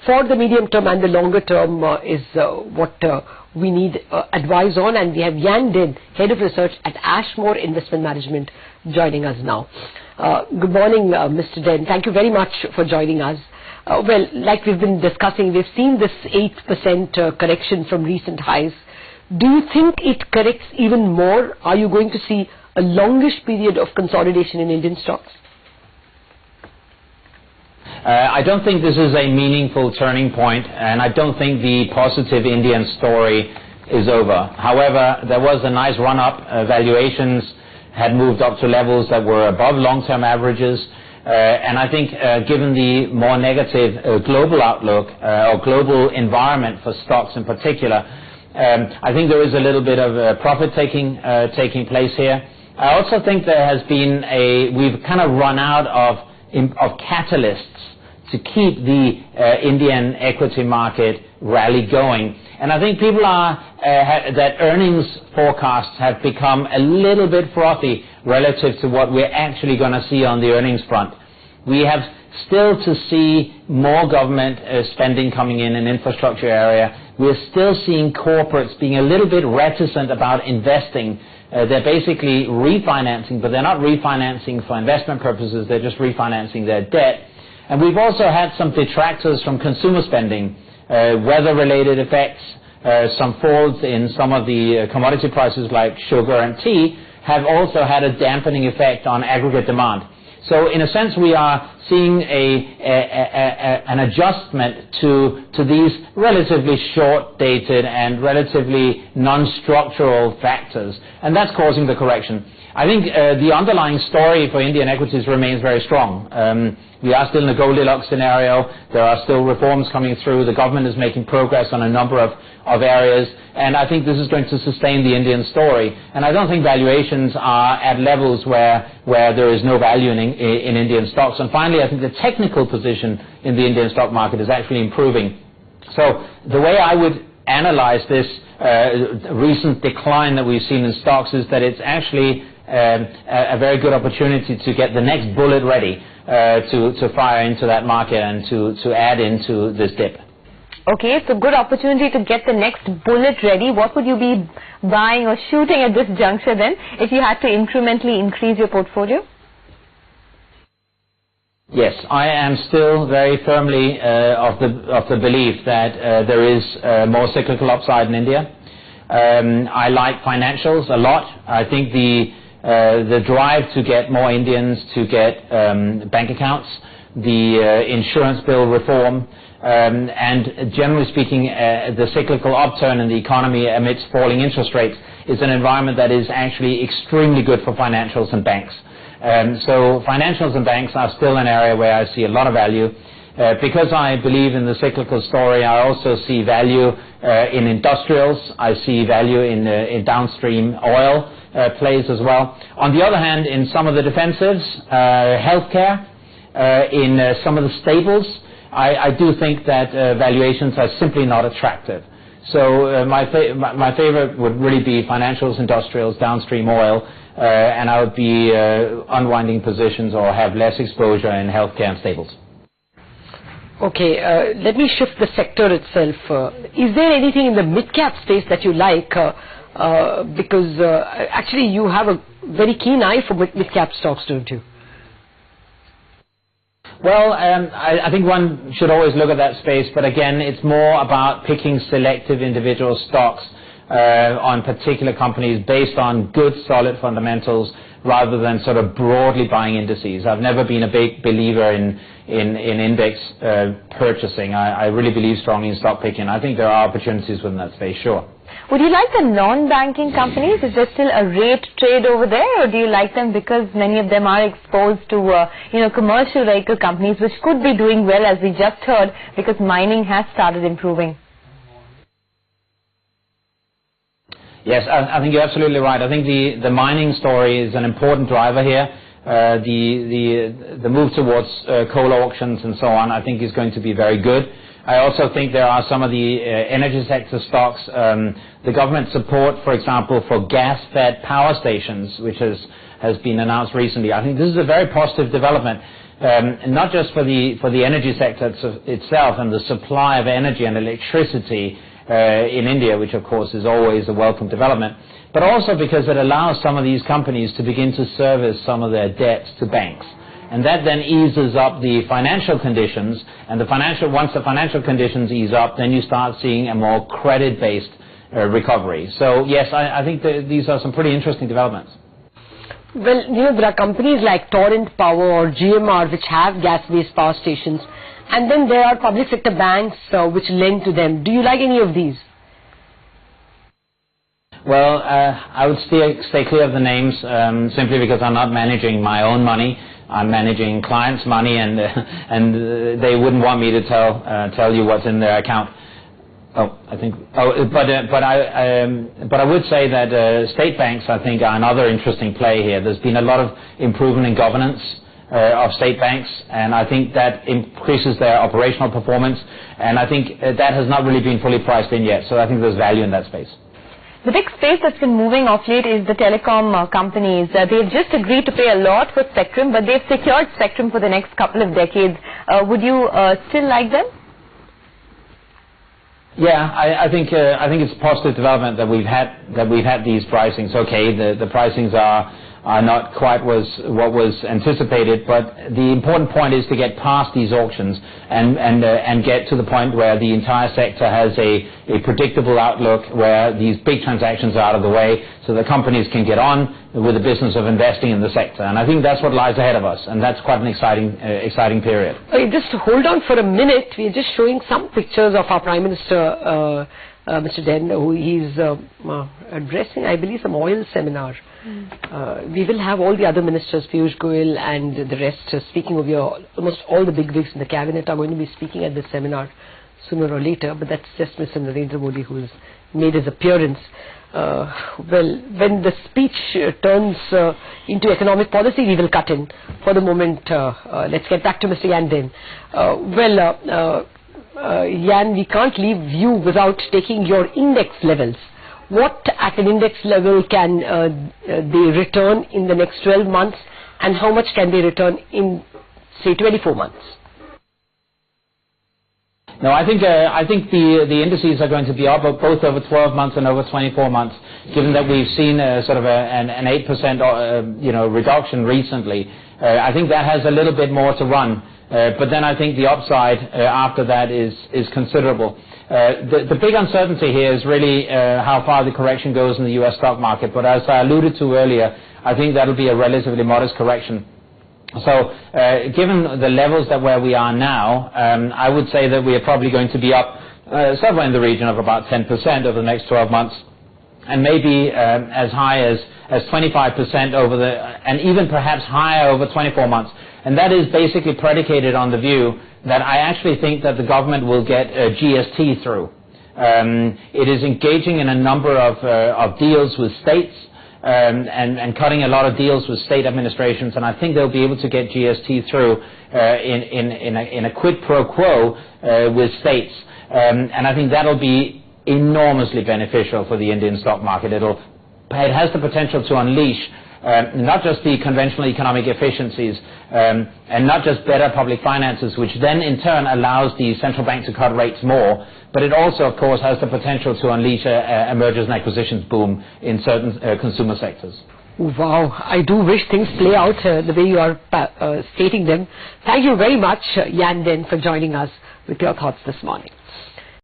for the medium term and the longer term is what we need advice on, and we have Dehn, Head of Research at Ashmore Investment Management, joining us now. Good morning, Mr. Dehn. Thank you very much for joining us. Well, like we've been discussing, we've seen this 8% correction from recent highs. Do you think it corrects even more? Are you going to see a longish period of consolidation in Indian stocks? I don't think this is a meaningful turning point, and I don't think the positive Indian story is over. However, there was a nice run-up. Valuations had moved up to levels that were above long-term averages, and I think given the more negative global outlook or global environment for stocks in particular, I think there is a little bit of profit taking place here. I also think there has been we've kind of run out of catalysts to keep the Indian equity market rally going. And I think people that earnings forecasts have become a little bit frothy relative to what we're actually going to see on the earnings front. We have still to see more government spending coming in infrastructure area. We're still seeing corporates being a little bit reticent about investing. They're basically refinancing, but they're not refinancing for investment purposes. They're just refinancing their debt. And we've also had some detractors from consumer spending, weather-related effects, some falls in some of the commodity prices like sugar and tea have also had a dampening effect on aggregate demand. So in a sense, we are seeing an adjustment to these relatively short-dated and relatively non-structural factors, and that's causing the correction. I think the underlying story for Indian equities remains very strong. We are still in a Goldilocks scenario. There are still reforms coming through. The government is making progress on a number of areas, and I think this is going to sustain the Indian story. And I don't think valuations are at levels where there is no value in Indian stocks. And finally, I think the technical position in the Indian stock market is actually improving. So the way I would analyze this recent decline that we've seen in stocks is that it's actually a very good opportunity to get the next bullet ready to fire into that market and to add into this dip. Okay, so good opportunity to get the next bullet ready. What would you be buying or shooting at this juncture then if you had to incrementally increase your portfolio? Yes, I am still very firmly of the belief that there is more cyclical upside in India. I like financials a lot. I think the drive to get more Indians to get bank accounts, the insurance bill reform, and generally speaking, the cyclical upturn in the economy amidst falling interest rates is an environment that is actually extremely good for financials and banks. So financials and banks are still an area where I see a lot of value. Because I believe in the cyclical story, I also see value in industrials. I see value in downstream oil plays as well. On the other hand, in some of the defensives, healthcare, in some of the staples, I do think that valuations are simply not attractive. So my favorite would really be financials, industrials, downstream oil, and I would be unwinding positions or have less exposure in healthcare and staples. Okay, let me shift the sector itself. Is there anything in the mid-cap space that you like? Because actually you have a very keen eye for mid-cap stocks, don't you? Well, I think one should always look at that space, but again, it's more about picking selective individual stocks on particular companies based on good, solid fundamentals rather than sort of broadly buying indices. I've never been a big believer in index purchasing. I really believe strongly in stock picking. I think there are opportunities within that space, sure. Would you like the non-banking companies? Is there still a rate trade over there, or do you like them because many of them are exposed to commercial vehicle companies which could be doing well, as we just heard, because mining has started improving? Yes, I think you're absolutely right. I think the mining story is an important driver here. The move towards coal auctions and so on, I think, is going to be very good. I also think there are some of the energy sector stocks, the government support, for example, for gas-fed power stations, which has been announced recently. I think this is a very positive development. not just for the energy sector itself and the supply of energy and electricity in India, which of course is always a welcome development, but also because it allows some of these companies to begin to service some of their debts to banks. And that then eases up the financial conditions, and once the financial conditions ease up, then you start seeing a more credit-based recovery. So yes, I think these are some pretty interesting developments. Well, there are companies like Torrent Power or GMR which have gas-based power stations, and then there are public sector banks which lend to them. Do you like any of these? Well, I would stay clear of the names simply because I'm not managing my own money. I'm managing clients' money, and they wouldn't want me to tell you what's in their account. But I would say that state banks, I think, are another interesting play here. There's been a lot of improvement in governance of state banks, and I think that increases their operational performance, and I think that has not really been fully priced in yet, so I think there's value in that space. The big space that's been moving off late is the telecom companies. They've just agreed to pay a lot for spectrum, but they've secured spectrum for the next couple of decades. Would you still like them? Yeah, I think it's a positive development that we've had these pricings. Okay, the pricings are not quite what was anticipated, but the important point is to get past these auctions and get to the point where the entire sector has a predictable outlook, where these big transactions are out of the way, so the companies can get on with the business of investing in the sector. And I think that's what lies ahead of us, and that's quite an exciting period. Okay, just hold on for a minute. We're just showing some pictures of our Prime Minister, Mr. Dehn, who he's addressing, I believe, some oil seminar. We will have all the other ministers, Piyush Goyal and the rest, speaking of almost all the big wigs in the cabinet are going to be speaking at this seminar sooner or later, but that's just Mr. Narendra Modi who's made his appearance. Well, when the speech turns into economic policy, we will cut in. For the moment, let's get back to Mr. Jan Dehn. Jan, we can't leave you without taking your index levels. What at an index level can they return in the next 12 months, and how much can they return in, say, 24 months? No, I think the indices are going to be up both over 12 months and over 24 months, given that we've seen sort of an 8% reduction recently. I think that has a little bit more to run, but then I think the upside after that is considerable. The big uncertainty here is really how far the correction goes in the U.S. stock market, but as I alluded to earlier, I think that'll be a relatively modest correction. So given the levels where we are now, I would say that we are probably going to be up somewhere in the region of about 10% over the next 12 months, and maybe as high as 25% and even perhaps higher over 24 months. And that is basically predicated on the view that I actually think that the government will get GST through. It is engaging in a number of deals with states and cutting a lot of deals with state administrations, and I think they'll be able to get GST through in a quid pro quo with states. And I think that'll be enormously beneficial for the Indian stock market. It has the potential to unleash not just the conventional economic efficiencies and not just better public finances, which then in turn allows the central bank to cut rates more, but it also, of course, has the potential to unleash a mergers and acquisitions boom in certain consumer sectors. Wow, I do wish things play out the way you are stating them. Thank you very much, Jan Dehn, for joining us with your thoughts this morning.